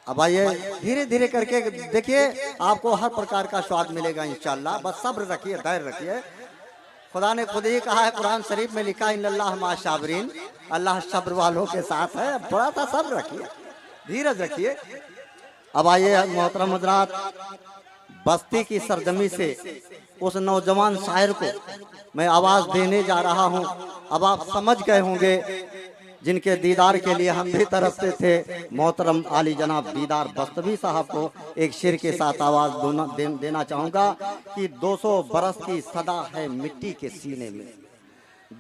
अब आइए धीरे धीरे करके देखिए, आपको हर प्रकार का स्वाद मिलेगा इंशाल्लाह। बस सब्र रखिए, धैर्य रखिए। खुदा ने खुद ही कहा है, कुरान शरीफ में लिखा, इन्नल्लाह मअ साबिरीन, अल्लाह सब्र वालों के साथ है। थोड़ा सा सब्र रखिए, धीरज रखिए। अब आइए मोहतरम हजरात, बस्ती की सरजमी से उस नौजवान शायर को मैं आवाज देने जा रहा हूं। अब आप समझ गए होंगे, जिनके दीदार के लिए हम भी तरसते थे। मोहतरम आली जनाब दीदार बस्तवी साहब को एक शेर के साथ आवाज देना चाहूंगा कि 200 बरस की सदा है मिट्टी के सीने में,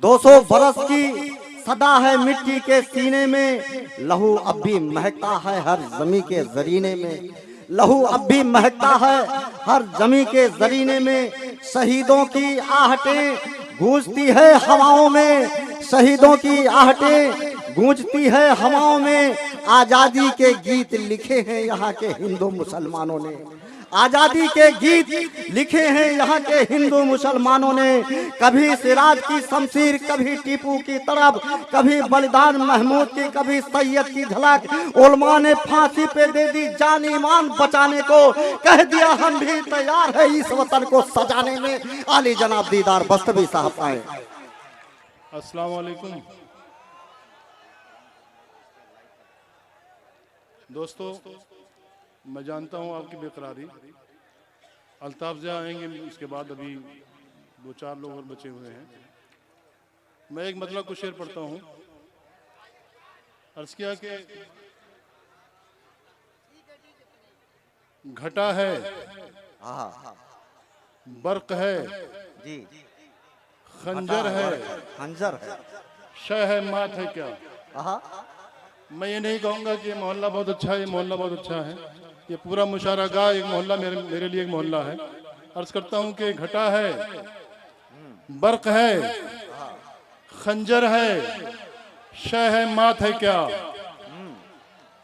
200 बरस की सदा है मिट्टी के सीने में, लहू अब भी महकता है हर जमी के जरीने में, लहू अब भी महकता है हर जमी के जरीने में। शहीदों की आहटें गूंजती है हवाओं में, शहीदों की आहटें गूंजती है हवाओं में। आजादी के गीत लिखे हैं यहाँ के हिंदू मुसलमानों ने, आजादी के गीत लिखे हैं यहाँ के हिंदू मुसलमानों ने। कभी सिराज की शमशीर, कभी टीपू की तरफ, कभी बलिदान महमूद की, कभी सैयद की झलक। उलमा ने फांसी पे दे दी जान ईमान बचाने को, कह दिया हम भी तैयार है इस वतन को सजाने में। आली जनाब दीदार बस्तवी साहब आए। अस्सलाम वालेकुम दोस्तों, मैं जानता हूं आपकी बेकरारी। अल्ताफ ज़िया आएंगे इसके बाद, अभी 2-4 लोग और बचे हुए हैं। मैं एक मतलब कुछ शेर पढ़ता हूं। अर्ज़ किया कि घटा है, बर्क है, जी खंजर है, खंजर है, शह है, मात है क्या। मैं ये नहीं कहूँगा कि ये मोहल्ला बहुत अच्छा है, ये मोहल्ला बहुत अच्छा है। ये पूरा मुशारागाह एक मोहल्ला मेरे लिए एक मोहल्ला है। अर्ज करता हूँ कि घटा है, बर्क है, खंजर है, शह है, मात है क्या।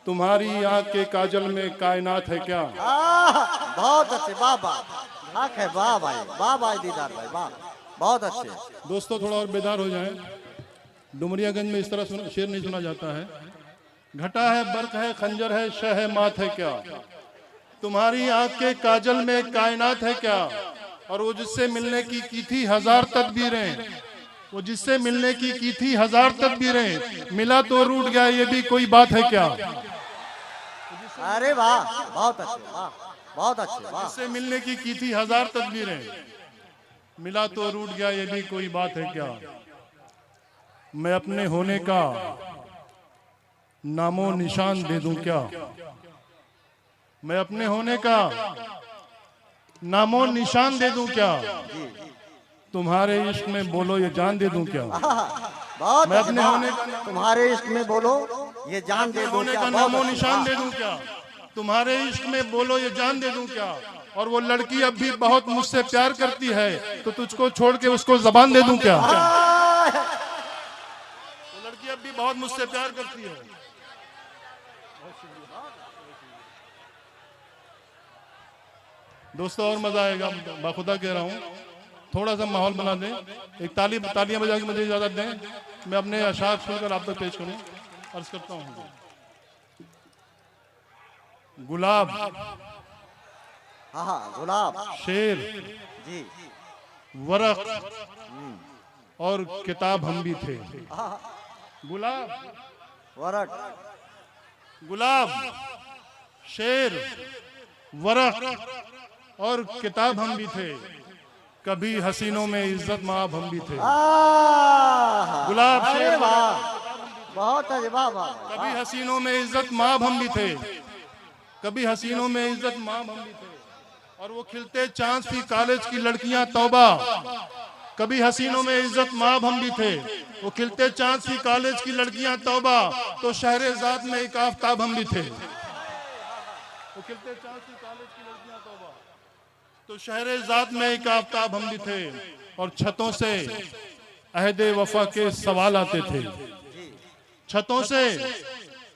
तुम्हारी आँख के काजल में कायनात है क्या। बहुत अच्छे, वाह वाह है, वाह भाई, वाह भाई दीदार भाई, वाह, बहुत अच्छे। दोस्तों थोड़ा और बेदार हो जाएं। डुमरियागंज में इस तरह शेर नहीं सुना जाता है। घटा है, बर्क है, खंजर है, शह है, मात है क्या। तुम्हारी आंख के काजल में कायनात है क्या। और वो जिससे मिलने की थी 1000 तदबीरें, वो जिससे मिलने की थी 1000 तदबीरें, मिला तो रूठ गया ये भी कोई बात है क्या। अरे वाह, बहुत अच्छे, वाह, बहुत अच्छे, वाह। जिससे मिलने की थी 1000 तदबीरें, मिला तो रूठ गया ये भी कोई बात है क्या। मैं अपने होने का नामो निशान दे दूं क्या। मैं अपने होने का नामो निशान दे दूं क्या। तुम्हारे इश्क में बोलो ये जान दे दूं क्या। बहुत मैं अपने होने का तुम्हारे इश्क में बोलो ये जान दे दूं होने क्या, का नामो निशान दे दूं क्या। तुम्हारे इश्क में बोलो ये जान दे दूं क्या। और वो लड़की अब भी बहुत मुझसे प्यार करती है, तो तुझको छोड़ के उसको जबान दे दूं क्या। वो लड़की अब भी बहुत मुझसे प्यार करती है। दोस्तों और मजा आएगा, बाखुदा कह रहा हूँ। थोड़ा सा माहौल बना दें, एक तालियां बजा के मुझे इजाजत दें, मैं अपने अशार सुनकर आप तक पेश करूं। अर्ज करता हूँ। गुलाब, गुलाब, शेर, जी, वरक और किताब हम भी थे। गुलाब, वरक, गुलाब, शेर, वरक और किताब हम भी थे। कभी हसीनों में इज्जत माब हम भी थे। गुलाब, शेर, बहुत अच्छे, वाह वाह। कभी हसीनों में इज्जत माब हम भी थे। कभी हसीनों में इज्जत माब हम भी थे। और वो खिलते चांद सी कॉलेज की लड़कियां तौबा। कभी हसीनों में इज्जत माब हम भी थे। वो खिलते चांद सी कॉलेज की लड़कियां तौबा, तो शहरेज़ाद में एक आफ्ताब हम भी थे। वो खिलते चांद सी कॉलेज की लड़कियां तौबा, तो शहरेज़ाद में एक आफ्ताब हम भी थे। और छतों से अहदे वफा के सवाल आते थे। छतों से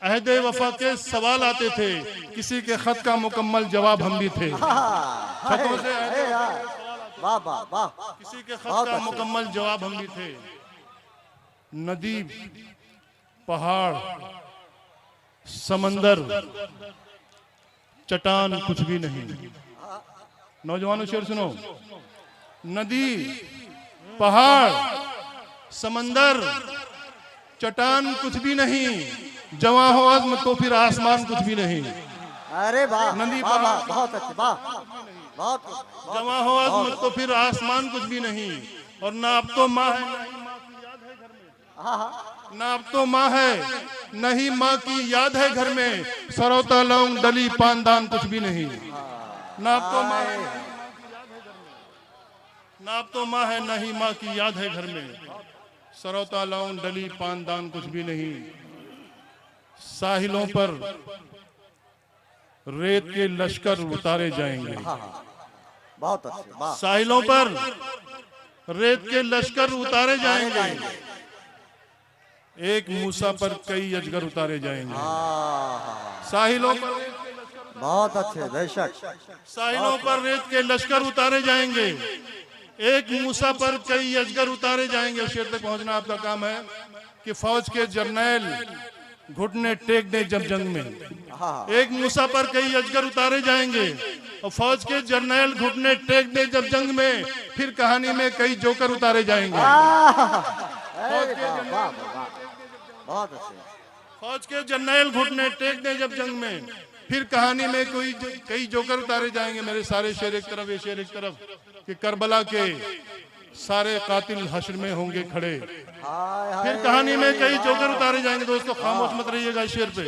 अहदे वफा के सवाल आते थे। किसी के खत का मुकम्मल जवाब हम भी थे। छतों से वाह वाह वाह, किसी के खत का मुकम्मल जवाब हम भी थे। नदी, पहाड़, समंदर, चट्टान कुछ भी नहीं। नौजवानों शेर सुनो। नदी, पहाड़, समंदर, चट्टान कुछ भी नहीं, जवां हो अज़्म तो फिर आसमान कुछ भी नहीं। अरे वाह, नदी, वाह, वाह, पहाड़, बहुत अच्छे, वाह, बहुत जवां हो अज़्म तो फिर आसमान कुछ भी नहीं। और ना अब तो माँ है ना ही माँ की याद है घर में। हाँ हाँ, ना अब तो माँ है नहीं माँ की याद है घर में, सरौता लौंग डली पानदान कुछ भी नहीं। ना अब तो माँ है ना अब तो माँ है नहीं माँ की याद है घर में, सरौता लौंग डली पानदान कुछ भी नहीं। साहिलों पर रेत के लश्कर उतारे जाएंगे। बहुत अच्छे, वाह, साहिलों पर रेत के लश्कर उतारे जाएंगे। एक मूसा पर कई अजगर उतारे जाएंगे। साहिलों पर बहुत अच्छे, बेशक, साहिलों पर रेत के लश्कर उतारे जाएंगे। एक मूसा पर कई अजगर उतारे जाएंगे। शेर तक पहुंचना आपका काम है कि फौज के जर्नैल घुटने टेक दे जब जंग में। एक मूसा पर कई अजगर उतारे जाएंगे और फौज के जर्नैल घुटने टेक दे जब जंग में, फिर कहानी में कई जोकर उतारे जाएंगे। बहुत अच्छे, फौज के जर्नैल घुटने टेक दे जब जंग में, फिर कहानी में कई जोकर उतारे जाएंगे। मेरे सारे शेर एक तरफ, ये शेर एक तरफ कि करबला के सारे कातिल हश्र में होंगे खड़े, फिर कहानी में कई जोकर उतारे जाएंगे। दोस्तों खामोश मत रहिएगा इस शेर पे।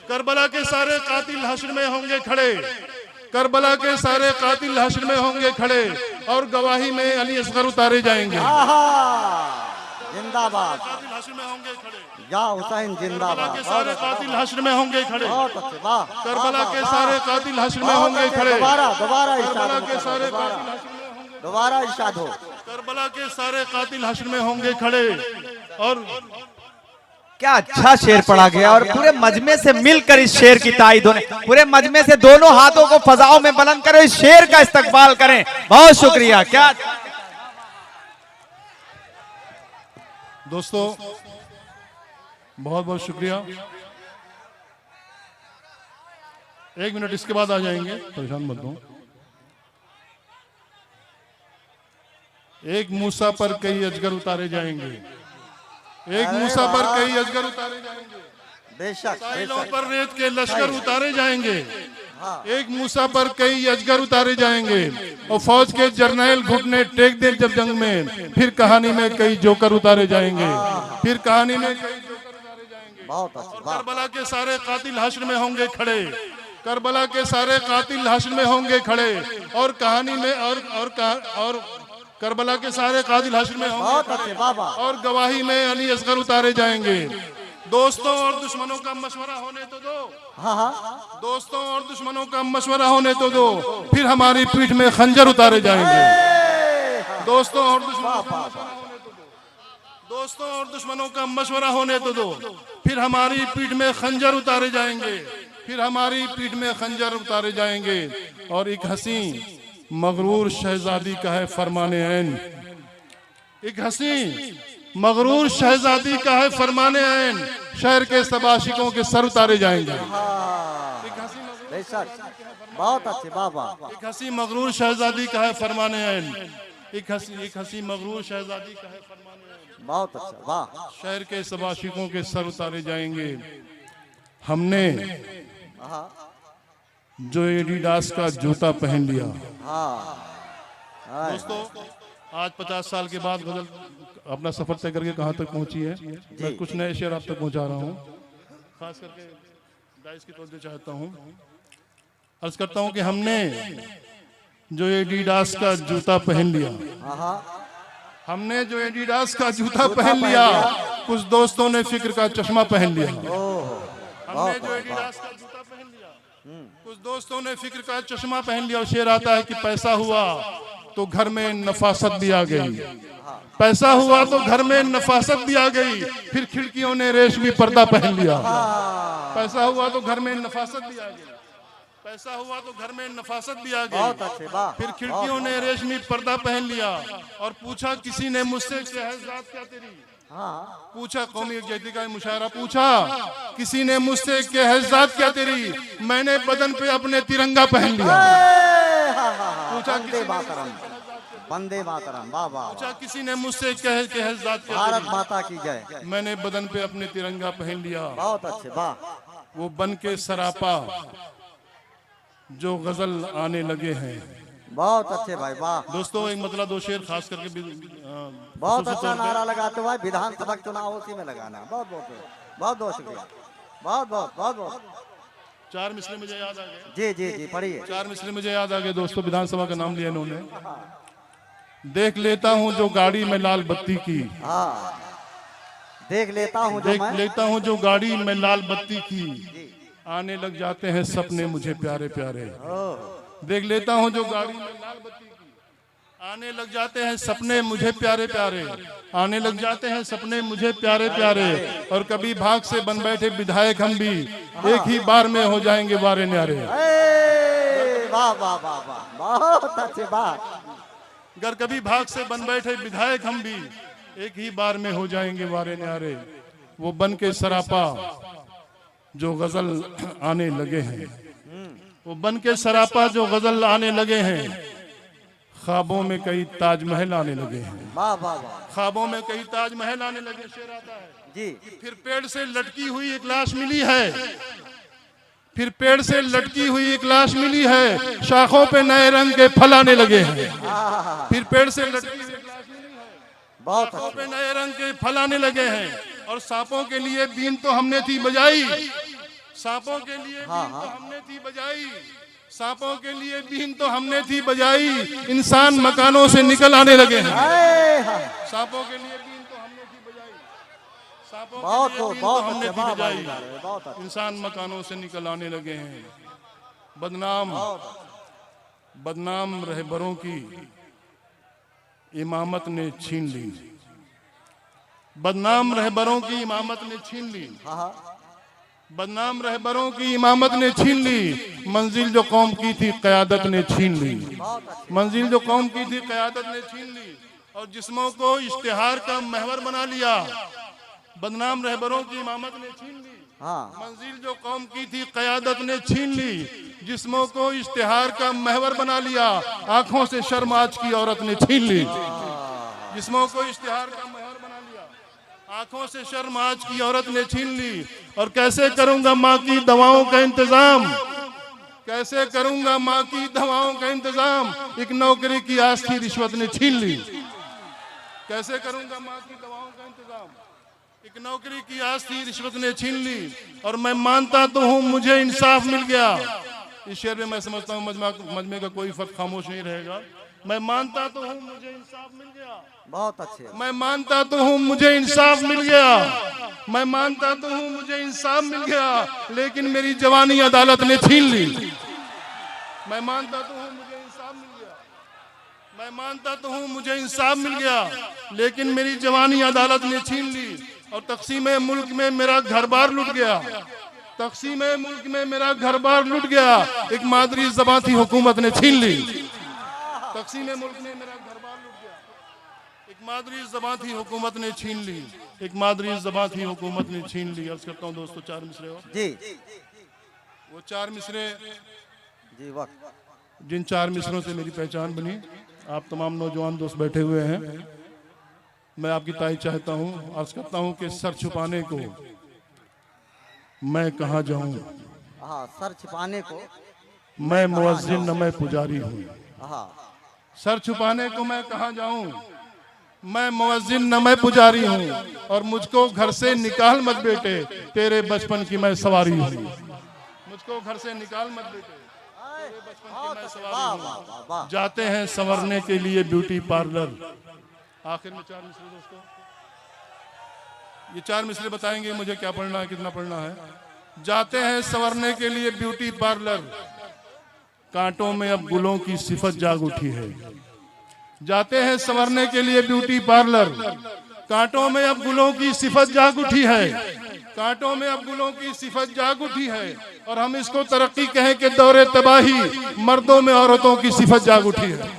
करबला के सारे कातिल हश्र में होंगे खड़े, करबला के सारे कातिल हश्र में होंगे खड़े, और गवाही में अली असगर उतारे जाएंगे। जिंदाबाद, कातिल हश्र में होंगे खड़े, या हुसैन जिंदाबाद, के सारे कातिल हश्र में होंगे खड़े, बहुत अच्छे, वाह, करबला के सारे कातिल हश्र में होंगे खड़े, दोबारा दोबारा करबला इरशाद के हो, सारे दोबारा कातिल हश्र में होंगे, दोबारा इरशाद हो। करबला के सारे कातिल हश्र में होंगे खड़े। और क्या अच्छा शेर पढ़ा गया, और पूरे मजमे से मिलकर इस शेर की ताईद होने, पूरे मजमे से दोनों हाथों को फजाओं में बुलंद करें, इस शेर का इस्तकबाल करें। बहुत शुक्रिया। क्या दोस्तों बहुत बहुत शुक्रिया। एक मिनट इसके बाद आ जाएंगे, परेशान मत हो। एक मूसा पर कई अजगर उतारे जाएंगे, एक मूसा पर कई अजगर उतारे जाएंगे, बेशक, साहिलों बेशक, पर रेत के लश्कर उतारे जाएंगे। एक मूसा पर कई अजगर उतारे जाएंगे और फौज के जर्नैल घुटने टेक दे जब जंग में, फिर कहानी में कई जोकर उतारे जाएंगे, फिर कहानी में कई जोकर उतारे जाएंगे। बहुत अच्छे, वाह, करबला के सारे कातिल हश्र में होंगे खड़े, करबला के सारे कातिल हश्र में होंगे खड़े, और कहानी में और करबला के सारे कातिल हश्र में होंगे बहुत अच्छे, वाह वाह, और गवाही में अली असगर उतारे जाएंगे। दोस्तों और दुश्मनों का मशवरा होने तो दो, हाँ हाँ, दोस्तों और दुश्मनों का मशवरा होने तो दो, फिर हमारी पीठ में खंजर उतारे जाएंगे। दोस्तों और दुश्मनों का मशवरा होने तो दो, दोस्तों और दुश्मनों का मशवरा होने तो दो, फिर हमारी पीठ में खंजर उतारे जाएंगे, फिर हमारी पीठ में खंजर उतारे जाएंगे। और एक हंसी मगरूर शहजादी का है फरमाने ऐन, एक हंसी मगरूर शहजादी का है फरमाने ऐन, शहर के सब आशिकों के सर उतारे जाएंगे। एक हंसी बेशक, बहुत अच्छे, वाह वाह, एक हंसी मगरूर शहजादी का है फरमाने ऐन, एक हंसी मगरूर शहजादी का है फरमाने ऐन, बहुत अच्छा, वाह, शहर के सब आशिकों के सर उतारे जाएंगे। हमने जो एडिडास का जूता पहन लिया। दोस्तों आज 50 साल के बाद गजल अपना सफर तय करके कहाँ तक पहुंची है, मैं कुछ नए शेर आप तक पहुंचा रहा हूँ, खास करके डाइस की तौर पे चाहता हूँ। अर्ज करता हूँ कि हमने जो एडिडास का जूता पहन लिया, हमने जो एडिडास का जूता पहन लिया, कुछ दोस्तों ने फिक्र का चश्मा पहन लिया। हमने जो एडिडास का जूता पहन लिया, कुछ दोस्तों ने फिक्र का चश्मा पहन लिया। और शेर आता है कि पैसा हुआ तो घर में नफासत भी आ गई, पैसा हुआ तो घर में नफासत भी आ गई, फिर खिड़कियों ने रेशमी पर्दा पहन लिया। पैसा हुआ तो घर में नफासत भी आ गई, पैसा हुआ तो घर में नफासत भी आ बहुत गई। अच्छे, वाह। फिर खिड़कियों ने रेशमी पर्दा पहन लिया और पूछा किसी ने मुझसे शहजाद क्या तेरी, हाँ पूछा कौमी यकजहती का मुशायरा, पूछा किसी ने मुझसे कि हैजात क्या तेरी, मैंने बदन पे अपने तिरंगा पहन लिया। पूछा वंदे मातरम, वंदे मातरम, वाह वाह। पूछा किसी ने मुझसे कहे कि हैजात क्या भारत तेरी, माता की जय। मैंने बदन पे अपने तिरंगा पहन लिया। बहुत अच्छे, वाह। वो बन के सरापा जो गजल आने लगे हैं। बहुत अच्छे भाई, वाह। दोस्तों एक मतलब दो शेर खास करके बहुत अच्छा नारा लगाते हुए विधानसभा चुनाव उसी में लगाना। बहुत बहुत बहुत बहुत शुक्रिया, बहुत बहुत बहुत बहुत। चार मिसरे मुझे याद आ गए। जी जी जी, पढ़िए। चार मिसरे मुझे याद आ गए दोस्तों, विधानसभा का नाम लिया इन्होंने। देख लेता हूँ जो गाड़ी में लाल बत्ती की, हाँ, देख लेता हूँ जो देख मैं। लेता हूँ जो गाड़ी में लाल बत्ती की, आने लग जाते हैं सपने मुझे प्यारे प्यारे। देख लेता हूँ जो गाड़ी में लाल बत्ती की, आने लग जाते हैं सपने मुझे प्यारे प्यारे, आने लग जाते हैं सपने मुझे प्यारे प्यारे। और कभी भाग से बन बैठे विधायक हम भी, एक ही बार में हो जाएंगे वारे न्यारे। वाह वाह वाह वाह, बहुत अच्छे, वाह। अगर कभी भाग से बन बैठे विधायक हम भी, एक ही बार में हो जाएंगे वारे न्यारे। वो बन के सरापा जो गजल आने लगे हैं, वो बन के सरापा जो गजल आने लगे हैं। ख्वाबों में कई ताजमहल आने लगे हैं, वाह वाह वाह। ख्वाबों में कई ताजमहल आने लगे। शेर आता है जी, फिर पेड़ से लटकी हुई एक लाश मिली है, फिर पेड़ से लटकी हुई एक लाश मिली है, शाखों पे नए रंग के फल आने लगे हैं। फिर पेड़ से लटकी हुई एक लाश मिली है, बहुत शाखों अच्छे। पे नए रंग के फल आने लगे हैं। और सांपों के लिए बीन तो हमने थी बजाई, सांपों के लिए बीन तो हमने थी बजाई, सांपों के लिए बीन तो हमने थी बजाई। इंसान मकानों से निकल आने लगे हैं, सांपों के लिए बीन तो हमने थी बजाई, सांपों बहुत के लिए बीन तो बहुत हमने अच्छे, थी वाह बजाई। वाह, बहुत अच्छे। इंसान मकानों से निकल आने लगे हैं। बदनाम रहबरों की इमामत ने छीन ली, बदनाम रहबरों की इमामत ने छीन ली, बदनाम रहबरों की इमामत ने छीन ली। मंजिल जो कौम की थी क़यादत ने छीन ली, मंजिल जो कौम की थी क़यादत ने छीन ली। और जिस्मों को इश्तिहार का महवर बना लिया। बदनाम रहबरों की इमामत ने छीन ली, मंजिल जो कौम की थी क़यादत ने छीन ली। जिस्मों को इश्तिहार का महवर बना लिया, आंखों से शर्म आज की औरत ने छीन ली। जिस्मों को इश्तिहार का महवर बना लिया, आंखों से शर्म आज की औरत ने छीन ली। और कैसे करूंगा माँ की दवाओं का इंतजाम, कैसे करूंगा माँ की दवाओं का इंतजाम, एक नौकरी की आस की रिश्वत ने छीन ली। कैसे करूंगा माँ की दवाओं का इंतजाम, एक नौकरी की आस थी रिश्वत ने छीन ली। और मैं मानता तो हूँ मुझे इंसाफ मिल गया। इस शेर में मैं समझता हूँ मजमे का कोई फर्क खामोश नहीं रहेगा। मैं मानता तो हूँ मुझे इंसाफ मिल गया, बहुत अच्छे। मैं मानता तो हूँ मुझे इंसाफ मिल गया, मैं मानता तो हूँ मुझे इंसाफ मिल गया, लेकिन मेरी जवानी अदालत ने छीन ली। मैं मानता तो हूँ मुझे इंसाफ मिल गया, मैं मानता तो हूँ मुझे इंसाफ मिल गया, लेकिन मेरी जवानी अदालत ने छीन ली। और तक़सीम मुल्क में मेरा घर बार लुट गया, तक़सीम मुल्क में मेरा घर बार लुट गया, एक मादरी ज़बां थी हुकूमत ने छीन ली। तक़सीम मुल्क में मेरा घर बार लुट गया, एक मादरी ज़बां थी हुकूमत ने छीन ली, एक मादरी ज़बां थी हुकूमत ने छीन ली। अर्ज़ करता हूँ दोस्तों चार मिसरे और जी वो चार मिसरे जी, वक्त। जिन चार मिसरों से मेरी पहचान बनी। आप तमाम नौजवान दोस्त बैठे हुए हैं, मैं आपकी तारीफ चाहता हूँ। अर्ज़ करता हूँ कि सर छुपाने को मैं कहाँ जाऊँ, हाँ, सर छिपाने को मैं मुअज्जिन न मैं पुजारी हूँ। हाँ, सर छुपाने को मैं कहाँ जाऊँ, मैं मुअज्जिन न मैं पुजारी हूँ। और मुझको घर से निकाल मत बेटे, तेरे बचपन की मैं सवारी हूँ। मुझको घर से निकाल मत बेटे, तेरे बचपन की मैं सवारी हूँ। जाते हैं संवरने के लिए ब्यूटी पार्लर। आखिर में चार मिसरे दोस्तों, ये चार मिसरे बताएंगे मुझे क्या पढ़ना है, कितना पढ़ना है। जाते हैं संवरने के लिए ब्यूटी पार्लर, कांटों में अब गुलों की सिफत जाग उठी है। जाते हैं संवरने के लिए ब्यूटी पार्लर, कांटों में अब गुलों की सिफत जाग उठी है। कांटों में अब गुलों की सिफत जाग उठी है, और हम इसको तरक्की कहें कि दौरे तबाही, मर्दों में औरतों की सिफत जाग उठी है।